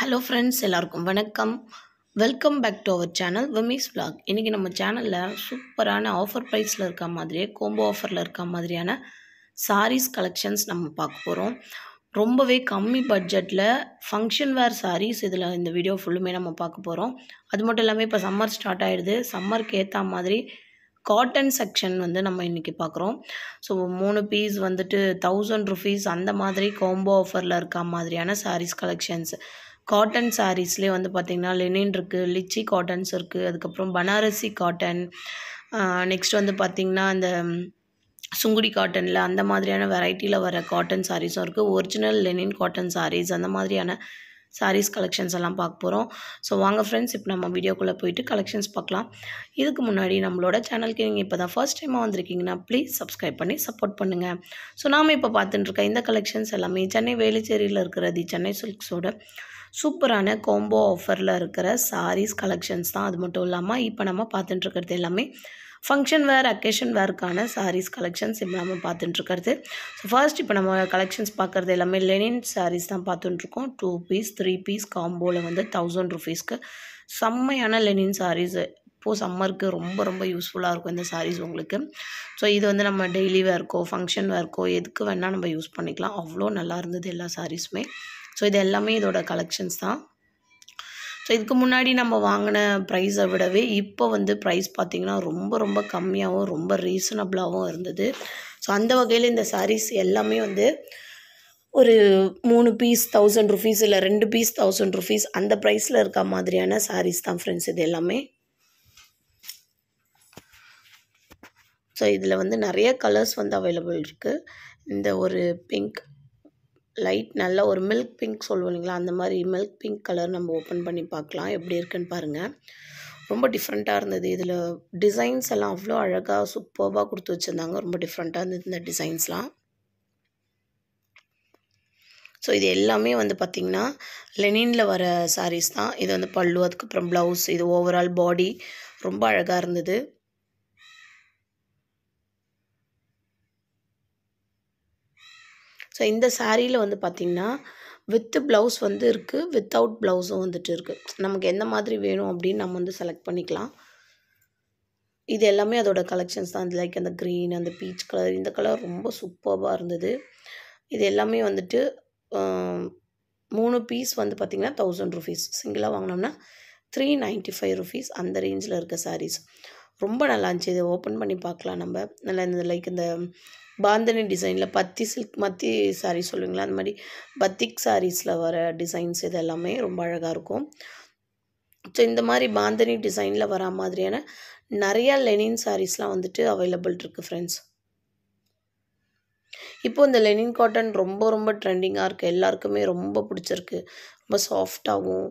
Hello friends, எல்லாருக்கும் வணக்கம். Welcome back to our channel விமிஸ் vlog. இன்றைக்கி நம்ம சேனலில் சூப்பரான ஆஃபர் ப்ரைஸில் இருக்க மாதிரியே கோம்போ ஆஃபரில் இருக்க மாதிரியான சாரீஸ் கலெக்ஷன்ஸ் நம்ம பார்க்க போகிறோம். ரொம்பவே கம்மி பட்ஜெட்டில் ஃபங்க்ஷன் வேர் சாரீஸ் இதில் இந்த வீடியோ ஃபுல்லுமே நம்ம பார்க்க போகிறோம். அது மட்டும் இல்லாமல் இப்போ சம்மர் ஸ்டார்ட் ஆகிடுது. சம்மருக்கு ஏற்ற மாதிரி காட்டன் செக்ஷன் வந்து நம்ம இன்றைக்கி பார்க்குறோம். ஸோ 3 பீஸ் வந்துட்டு 1000 rupees அந்த மாதிரி கோம்போ ஆஃபரில் இருக்க மாதிரியான சாரீஸ் கலெக்ஷன்ஸ். காட்டன் சாரீஸ்லேயே வந்து பார்த்திங்கன்னா லெனின் இருக்குது, லிச்சி காட்டன்ஸ் இருக்குது, அதுக்கப்புறம் பனாரசி காட்டன், நெக்ஸ்ட் வந்து பார்த்திங்கன்னா இந்த சுங்குடி காட்டனில் அந்த மாதிரியான வெரைட்டியில் வர காட்டன் சாரீஸும் இருக்குது. ஒரிஜினல் லெனின் காட்டன் சாரீஸ் அந்த மாதிரியான சாரீஸ் கலெக்ஷன்ஸ் எல்லாம் பார்க்க போகிறோம். ஸோ வாங்க ஃப்ரெண்ட்ஸ், இப்போ நம்ம வீடியோக்குள்ளே போயிட்டு கலெக்ஷன்ஸ் பார்க்கலாம். இதுக்கு முன்னாடி நம்மளோட சேனலுக்கு நீங்கள் இப்போ தான் ஃபர்ஸ்ட் டைமாக வந்திருக்கீங்கன்னா ப்ளீஸ் சப்ஸ்கிரைப் பண்ணி சப்போர்ட் பண்ணுங்கள். ஸோ நாம் இப்போ பார்த்துட்டுருக்க இந்த கலெக்ஷன்ஸ் எல்லாமே சென்னை வேலுச்சேரியில் இருக்கிற தி சென்னை சில்க்ஸோட சூப்பரான கோம்போ ஆஃபரில் இருக்கிற சாரீஸ் கலெக்ஷன்ஸ் தான். அது மட்டும் இல்லாமல் இப்போ நம்ம பார்த்துட்டுருக்கிறது எல்லாமே ஃபங்க்ஷன் வேர், அக்கேஷன் வேர்க்கான சாரீஸ் கலெக்ஷன்ஸ் இப்போ நம்ம பார்த்துட்டுருக்கிறது. ஸோ ஃபர்ஸ்ட் இப்போ நம்ம கலெக்ஷன்ஸ் பார்க்குறது எல்லாமே லெனின் சாரீஸ் தான் பார்த்துட்டுருக்கோம். 2 பீஸ் 3 பீஸ் காம்போவில் வந்து 1000 rupeesக்கு செம்மையான லெனின் சாரீஸ். இப்போது சம்மருக்கு ரொம்ப ரொம்ப யூஸ்ஃபுல்லாக இருக்கும் இந்த சாரீஸ் உங்களுக்கு. ஸோ இது வந்து நம்ம டெய்லி வேர்க்கோ ஃபங்க்ஷன் வேர்க்கோ எதுக்கு வேணால் நம்ம யூஸ் பண்ணிக்கலாம். அவ்வளோ நல்லா இருந்தது எல்லா சாரீஸுமே. ஸோ இது எல்லாமே இதோட கலெக்ஷன்ஸ் தான். ஸோ இதுக்கு முன்னாடி நம்ம வாங்கின ப்ரைஸை விடவே இப்போ வந்து ப்ரைஸ் பார்த்திங்கன்னா ரொம்ப ரொம்ப கம்மியாகவும் ரொம்ப ரீசனபிளாகவும் இருந்தது. ஸோ அந்த வகையில் இந்த சாரீஸ் எல்லாமே வந்து ஒரு 3 பீஸ் 1000 rupees இல்லை 2 பீஸ் 1000 rupees அந்த ப்ரைஸில் இருக்க மாதிரியான சாரீஸ் தான் ஃப்ரெண்ட்ஸ் இது எல்லாமே. ஸோ இதில் வந்து நிறைய கலர்ஸ் வந்து அவைலபிள் இருக்குது. இந்த ஒரு பிங்க் லைட் நல்ல ஒரு மில்க் பிங்க் சொல்லுவோம் இல்லைங்களா, அந்த மாதிரி மில்க் பிங்க் கலர் நம்ம ஓப்பன் பண்ணி பார்க்கலாம் எப்படி இருக்குன்னு பாருங்கள். ரொம்ப டிஃப்ரெண்ட்டாக இருந்தது. இதில் டிசைன்ஸ் எல்லாம் அவ்வளோ அழகாக சூப்பராக கொடுத்து வச்சுருந்தாங்க. ரொம்ப டிஃப்ரெண்ட்டாக இருந்தது இந்த டிசைன்ஸ்லாம். ஸோ இது எல்லாமே வந்து பார்த்திங்கன்னா லெனினில் வர சாரீஸ் தான். இது வந்து பல்லு, அதுக்கப்புறம் ப்ளவுஸ், இது ஓவரால் பாடி ரொம்ப அழகாக இருந்தது. ஸோ இந்த சாரியில் வந்து பார்த்திங்கன்னா வித் ப்ளவுஸ் வந்து இருக்குது, வித்தவுட் ப்ளவுஸும் வந்துட்டு இருக்குது. நமக்கு எந்த மாதிரி வேணும் அப்படின்னு நம்ம வந்து செலக்ட் பண்ணிக்கலாம். இது எல்லாமே அதோட கலெக்ஷன்ஸ் தான். லைக் அந்த க்ரீன், அந்த பீச் கலர், இந்த கலர் ரொம்ப சூப்பராக இருந்தது. இது எல்லாமே வந்துட்டு 3 பீஸ் வந்து பார்த்திங்கன்னா 1000 rupees. சிங்கிளாக வாங்கினோம்னா 395 rupees அந்த ரேஞ்சில் இருக்க சாரீஸ். ரொம்ப நல்லா இருந்துச்சு. இதை ஓப்பன் பண்ணி பார்க்கலாம் நம்ம. நல்லா இந்த லைக் இந்த பாந்தனி டிசைனில் பத்தி சில்க் மத்தி சாரீ சொல்லுவீங்களா, அந்த மாதிரி பத்திக் சாரீஸில் வர டிசைன்ஸ் இது எல்லாமே ரொம்ப அழகாக இருக்கும். ஸோ இந்த மாதிரி பாந்தனி டிசைனில் வர மாதிரியான நிறையா லெனின் சாரீஸ்லாம் வந்துட்டு அவைலபிள் இருக்குது ஃப்ரெண்ட்ஸ். இப்போது இந்த லெனின் காட்டன் ரொம்ப ரொம்ப ட்ரெண்டிங்காக இருக்குது. எல்லாருக்குமே ரொம்ப பிடிச்சிருக்கு. ரொம்ப சாஃப்டாகவும்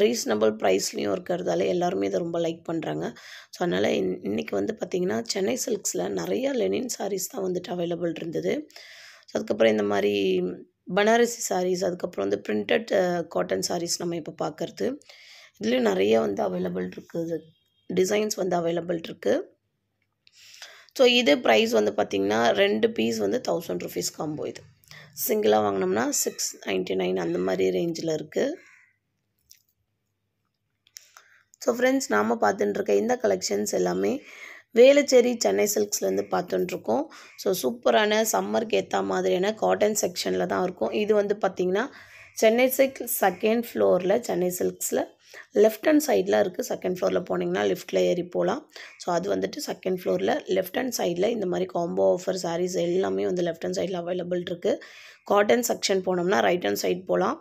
ரீசனபிள் ப்ரைஸ்லேயும் இருக்கிறதால எல்லாருமே இதை ரொம்ப லைக் பண்ணுறாங்க. ஸோ அதனால் இன்றைக்கி வந்து பார்த்திங்கன்னா சென்னை சில்க்ஸில் நிறையா லெனின் சாரீஸ் தான் வந்துட்டு அவைலபிள் இருந்தது. ஸோ அதுக்கப்புறம் இந்த மாதிரி பனாரசி சாரீஸ், அதுக்கப்புறம் வந்து பிரிண்டட் காட்டன் சாரீஸ் நம்ம இப்போ பார்க்குறது. இதுலேயும் நிறைய வந்து அவைலபிள் இருக்குது, டிசைன்ஸ் வந்து அவைலபிள் இருக்குது. ஸோ இது ப்ரைஸ் வந்து பார்த்திங்கன்னா 2 பீஸ் வந்து 1000 rupees காம்போ. இது சிங்கிளாக வாங்கினோம்னா 699 அந்த மாதிரி ரேஞ்சில் இருக்குது. ஸோ ஃப்ரெண்ட்ஸ், நாம் பார்த்துட்டுருக்க இந்த கலெக்ஷன்ஸ் எல்லாமே வேலுச்சேரி சென்னை சில்க்ஸ்லேருந்து பார்த்துட்டுருக்கோம். ஸோ சூப்பரான சம்மருக்கு ஏற்ற மாதிரியான காட்டன் செக்ஷனில் தான் இருக்கும். இது வந்து பார்த்திங்கன்னா சென்னை சில்க்ஸ் 2nd floorல சென்னை சில்க்ஸில் லெஃப்ட் ஹேண்ட் சைடில் இருக்குது. 2nd floorல போனீங்கன்னா லிஃப்ட்டில் ஏறி போகலாம். ஸோ அது வந்துட்டு 2nd floorல லெஃப்ட் ஹேண்ட் சைடில் இந்த மாதிரி காம்போ ஆஃபர் சாரீஸ் எல்லாமே வந்து லெஃப்ட் ஹேண்ட் சைடில் அவைலபிள் இருக்குது. காட்டன் செக்ஷன் போனோம்னா ரைட் ஹேண்ட் சைட் போகலாம்.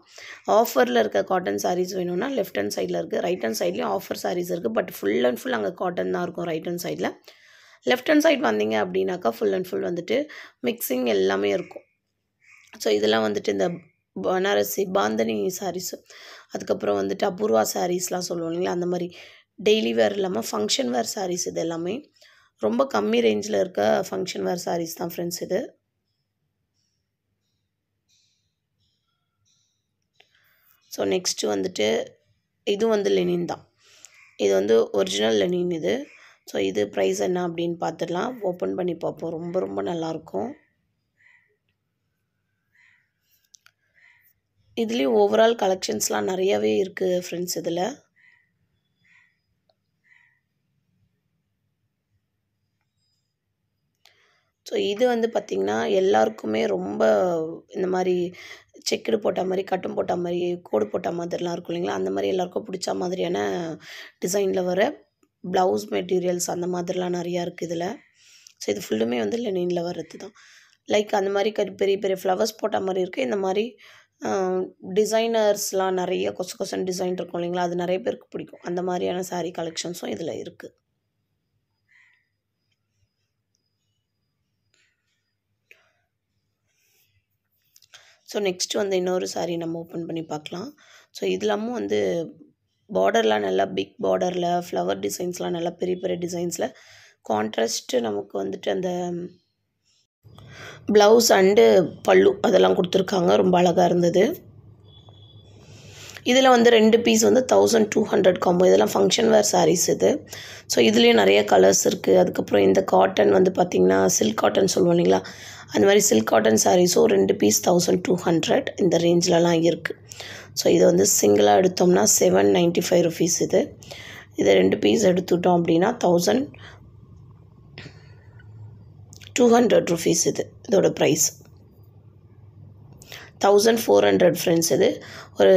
ஆஃபரில் இருக்க காட்டன் சாரீஸ் வேணும்னா லெஃப்ட் ஹேண்ட் சைடில் இருக்குது. ரைட் ஹேண்ட் சைட்லேயும் ஆஃபர் சாரீஸ் இருக்குது. பட் ஃபுல் அண்ட் ஃபுல் அங்கே காட்டன் தான் இருக்கும் ரைட் ஹேண்ட் சைடில். லெஃப்ட் ஹேண்ட் சைட் வந்தீங்க அப்படின்னாக்கா ஃபுல் அண்ட் ஃபுல் வந்துட்டு மிக்சிங் எல்லாமே இருக்கும். ஸோ இதெல்லாம் வந்துட்டு இந்த பனாரசி பாந்தனி சாரீஸு, அதுக்கப்புறம் வந்துட்டு அபூர்வா சாரீஸ்லாம் சொல்லுவோம் இல்லைங்களா, அந்த மாதிரி டெய்லி வேர் இல்லாமல் ஃபங்க்ஷன் வேர் சாரீஸ். இது எல்லாமே ரொம்ப கம்மி ரேஞ்சில் இருக்க ஃபங்க்ஷன் வேர் சாரீஸ் தான் ஃப்ரெண்ட்ஸ் இது. ஸோ நெக்ஸ்ட்டு வந்துட்டு இது வந்து லெனின் தான். இது வந்து ஒரிஜினல் லெனின் இது. ஸோ இது ப்ரைஸ் என்ன அப்படின்னு பார்த்துடலாம். ஓப்பன் பண்ணி பார்ப்போம். ரொம்ப ரொம்ப நல்லாயிருக்கும். இதுலேயும் ஓவரால் கலெக்ஷன்ஸ்லாம் நிறையவே இருக்குது ஃப்ரெண்ட்ஸ் இதில். ஸோ இது வந்து பார்த்திங்கன்னா எல்லாருக்குமே ரொம்ப இந்த மாதிரி செக்குடு போட்ட மாதிரி, கட்டும் போட்ட மாதிரி, கோடு போட்ட மாதிரிலாம் இருக்கும் இல்லைங்களா, அந்த மாதிரி எல்லாருக்கும் பிடிச்ச மாதிரியான டிசைனில் வர ப்ளவுஸ் மெட்டீரியல்ஸ் அந்த மாதிரிலாம் நிறையா இருக்குது இதில். ஸோ இது ஃபுல்லுமே வந்து லெனினில் வர்றது தான். லைக் அந்த மாதிரி பெரிய பெரிய ஃப்ளவர்ஸ் போட்ட மாதிரி இருக்குது. இந்த மாதிரி டிசைனர்ஸ்லாம் நிறைய கொசன் டிசைன் இருக்கும் இல்லைங்களா, அது நிறைய பேருக்கு பிடிக்கும். அந்த மாதிரியான சாரீ கலெக்ஷன்ஸும் இதில் இருக்குது. ஸோ நெக்ஸ்ட்டு வந்து இன்னொரு சாரீ நம்ம ஓப்பன் பண்ணி பார்க்கலாம். ஸோ இதெல்லாமும் வந்து பார்டர்லாம் நல்லா பிக் பார்டரில் ஃப்ளவர் டிசைன்ஸ்லாம் நல்லா பெரிய பெரிய டிசைன்ஸில் கான்ட்ராஸ்ட்டு நமக்கு வந்துட்டு அந்த ப்ளவுஸ் அண்டு பல்லு அதெல்லாம் கொடுத்துருக்காங்க. ரொம்ப அழகாக இருந்தது. இதில் வந்து 2 பீஸ் வந்து 1200 காம்போ. இதெல்லாம் ஃபங்க்ஷன் வேர் சாரீஸ் இது. ஸோ இதுலேயும் நிறைய கலர்ஸ் இருக்குது. அதுக்கப்புறம் இந்த காட்டன் வந்து பார்த்திங்கன்னா சில்க் காட்டன் சொல்லுவோம் இல்லைங்களா, அந்த மாதிரி சில்க் காட்டன் சாரீஸும் 2 பீஸ் 1200 இந்த ரேஞ்சிலலாம் இருக்குது. ஸோ இது வந்து சிங்கிளாக எடுத்தோம்னா 795 ருபீஸ் இது. இதை 2 பீஸ் எடுத்துட்டோம் அப்படின்னா 1200 ருபீஸ் இதோட ப்ரைஸ். 1400 ஃப்ரெண்ட்ஸ். இது ஒரு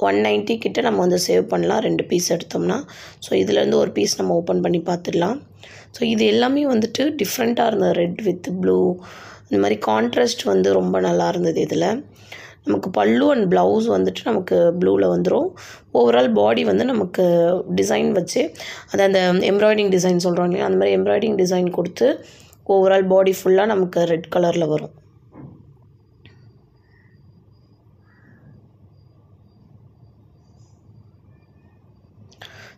190 கிட்ட நம்ம வந்து சேவ் பண்ணலாம் 2 பீஸ் எடுத்தோம்னா. ஸோ இதுலேருந்து ஒரு பீஸ் நம்ம ஓப்பன் பண்ணி பார்த்துடலாம். ஸோ இது எல்லாமே வந்துட்டு டிஃப்ரெண்ட்டாக இருந்தது. ரெட் வித் ப்ளூ இந்த மாதிரி கான்ட்ராஸ்ட் வந்து ரொம்ப நல்லா இருந்தது. இதில் நமக்கு பல்லு அண்ட் ப்ளவுஸ் வந்துட்டு நமக்கு ப்ளூவில் வந்துடும். ஓவரால் பாடி வந்து நமக்கு டிசைன் வச்சு அது அந்த எம்ப்ராய்டிங் டிசைன் சொல்கிறோம் இல்லையா, அந்த மாதிரி எம்ப்ராய்டிங் டிசைன் கொடுத்து ஓவரால் பாடி ஃபுல்லாக நமக்கு ரெட் கலரில் வரும்.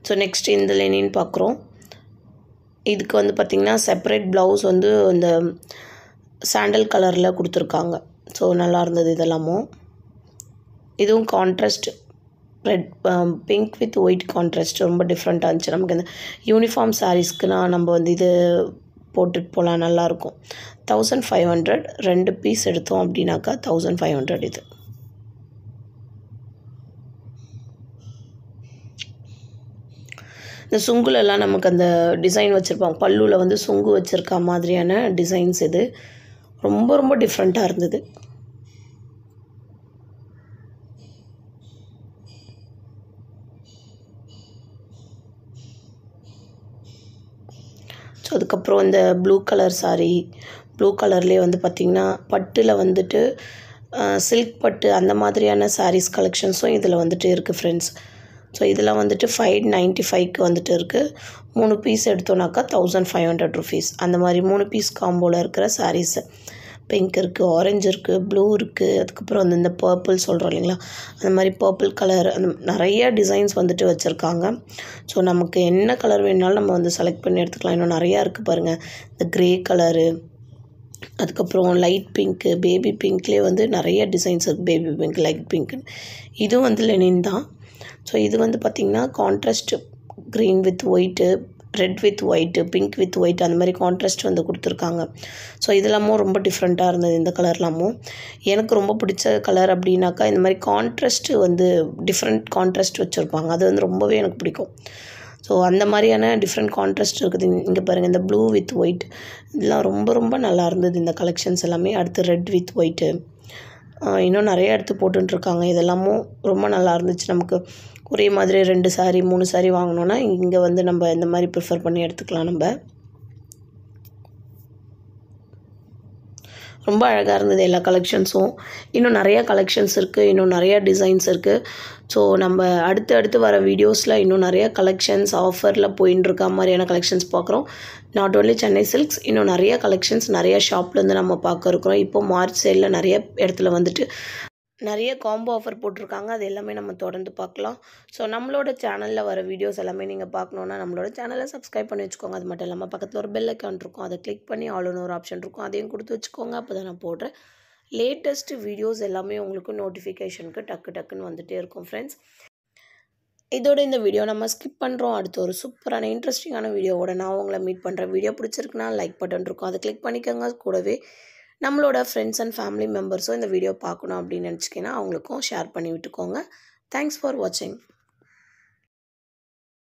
ஸோ நெக்ஸ்ட் இந்த லெனின் பார்க்குறோம். இதுக்கு வந்து பார்த்திங்கன்னா செப்பரேட் ப்ளவுஸ் வந்து இந்த சாண்டல் கலரில் கொடுத்துருக்காங்க. ஸோ நல்லா இருந்தது இதெல்லாமும். இதுவும் contrast red pink with white contrast ரொம்ப டிஃப்ரெண்ட்டாக இருந்துச்சு. நமக்கு இந்த யூனிஃபார்ம் சாரீஸ்க்குனா நம்ம வந்து இது போட்டுட்டு போகலாம், நல்லாயிருக்கும். 1500 2 பீஸ் எடுத்தோம் அப்படின்னாக்கா 1500 இது. இந்த சுங்குலெல்லாம் நமக்கு அந்த டிசைன் வச்சுருப்பாங்க, பல்லுவில் வந்து சுங்கு வச்சுருக்க மாதிரியான டிசைன்ஸ் இது ரொம்ப ரொம்ப டிஃப்ரெண்ட்டாக இருந்தது. ஸோ அதுக்கப்புறம் இந்த ப்ளூ கலர் சாரீ, ப்ளூ கலர்லேயே வந்து பார்த்திங்கன்னா பட்டில் வந்துட்டு சில்க் பட்டு அந்த மாதிரியான சாரீஸ் கலெக்ஷன்ஸும் இதில் வந்துட்டு இருக்குது ஃப்ரெண்ட்ஸ். ஸோ இதெல்லாம் வந்துட்டு 595க்கு வந்துட்டு இருக்குது. 3 பீஸ் எடுத்தோன்னாக்கா 1500 ருபீஸ். அந்த மாதிரி 3 பீஸ் காம்போவில் இருக்கிற சாரீஸு. பிங்க் இருக்குது, ஆரஞ்சு இருக்குது, ப்ளூ இருக்குது, அதுக்கப்புறம் வந்து இந்த பர்பிள் சொல்கிறோம் இல்லைங்களா, அந்த மாதிரி பர்பிள் கலர் அந்த நிறைய டிசைன்ஸ் வந்துட்டு வச்சுருக்காங்க. ஸோ நமக்கு என்ன கலர் வேணுனாலும் நம்ம வந்து செலக்ட் பண்ணி எடுத்துக்கலாம். இன்னும் நிறையா இருக்குது பாருங்கள். இந்த க்ரே கலரு, அதுக்கப்புறம் லைட் பிங்க்கு, பேபி பிங்க்லேயே வந்து நிறைய டிசைன்ஸ் இருக்குது. பேபி பிங்க், லைட் பிங்க்குன்னு. இதுவும் வந்து லெனின் தான். ஸோ இது வந்து பார்த்திங்கன்னா contrast green with white, red with white, pink with white அந்த மாதிரி கான்ட்ராஸ்ட் வந்து கொடுத்துருக்காங்க. ஸோ இதெல்லாமும் ரொம்ப டிஃப்ரெண்ட்டாக இருந்தது. இந்த கலர்லாமும் எனக்கு ரொம்ப பிடிச்ச கலர் அப்படின்னாக்கா இந்த மாதிரி கான்ட்ராஸ்ட்டு வந்து டிஃப்ரெண்ட் கான்ட்ராஸ்ட் வச்சுருப்பாங்க, அது வந்து ரொம்பவே எனக்கு பிடிக்கும். ஸோ அந்த மாதிரியான டிஃப்ரெண்ட் கான்ட்ராஸ்ட் இருக்குது. இங்கே பாருங்கள், இந்த ப்ளூ வித் ஒயிட் இதெல்லாம் ரொம்ப ரொம்ப நல்லா இருந்தது இந்த கலெக்ஷன்ஸ் எல்லாமே. அடுத்து ரெட் வித் ஒயிட்டு இன்னும் நிறைய எடுத்து போட்டுருக்காங்க. இதெல்லாமும் ரொம்ப நல்லா இருந்துச்சு. நமக்கு ஒரே மாதிரி 2 சாரீ 3 சாரீ வாங்கினோன்னா இங்கே வந்து நம்ம இந்த மாதிரி ப்ரிஃபர் பண்ணி எடுத்துக்கலாம். நம்ம ரொம்ப அழகாக இருந்தது எல்லா கலெக்ஷன்ஸும். இன்னும் நிறையா கலெக்ஷன்ஸ் இருக்குது, இன்னும் நிறையா டிசைன்ஸ் இருக்குது. ஸோ நம்ம அடுத்து வர வீடியோஸில் இன்னும் நிறையா கலெக்ஷன்ஸ் ஆஃபரில் போயின்னு இருக்க மாதிரியான கலெக்ஷன்ஸ் பார்க்குறோம். நாட் ஓன்லி சென்னை சில்க்ஸ், இன்னும் நிறைய கலெக்ஷன்ஸ் நிறைய ஷாப்லேருந்து நம்ம பார்க்க இருக்கிறோம். இப்போ மார்ச் சேலில் நிறைய இடத்துல வந்துட்டு நிறைய காம்போ ஆஃபர் போட்டிருக்காங்க. அது எல்லாமே நம்ம தொடர்ந்து பார்க்கலாம். ஸோ நம்மளோட சேனலில் வர வீடியோஸ் எல்லாமே நீங்கள் பார்க்கணுன்னா நம்மளோட சேனலை சப்ஸ்கிரைப் பண்ணி வச்சுக்கோங்க. அது மட்டும் இல்லாமல் பக்கத்தில் ஒரு பெல் ஐக்கான் இருக்கும், அதை கிளிக் பண்ணி ஆல்னு ஒரு ஆப்ஷன் இருக்கும், அதையும் கொடுத்து வச்சுக்கோங்க. அப்போ தான் நான் போடுற லேட்டஸ்ட் வீடியோஸ் எல்லாமே உங்களுக்கு நோட்டிஃபிகேஷனுக்கு டக்குன்னு வந்துகிட்டே இருக்கும் ஃப்ரெண்ட்ஸ். இதோட இந்த வீடியோ நம்ம ஸ்கிப் பண்ணுறோம். அடுத்து ஒரு சூப்பரான இன்ட்ரெஸ்டிங்கான வீடியோவோட நான் உங்களை மீட் பண்ணுறேன். வீடியோ பிடிச்சிருக்குன்னா லைக் பட்டன் இருக்கும், அதை கிளிக் பண்ணிக்கோங்க. கூடவே நம்மளோட ஃப்ரெண்ட்ஸ் அண்ட் ஃபேமிலி மெம்பர்ஸும் இந்த வீடியோ பார்க்கணும் அப்படின்னு நினச்சிங்கன்னா அவங்களுக்கும் ஷேர் பண்ணி விட்டுக்கோங்க. தேங்க்ஸ் ஃபார் வாட்சிங்.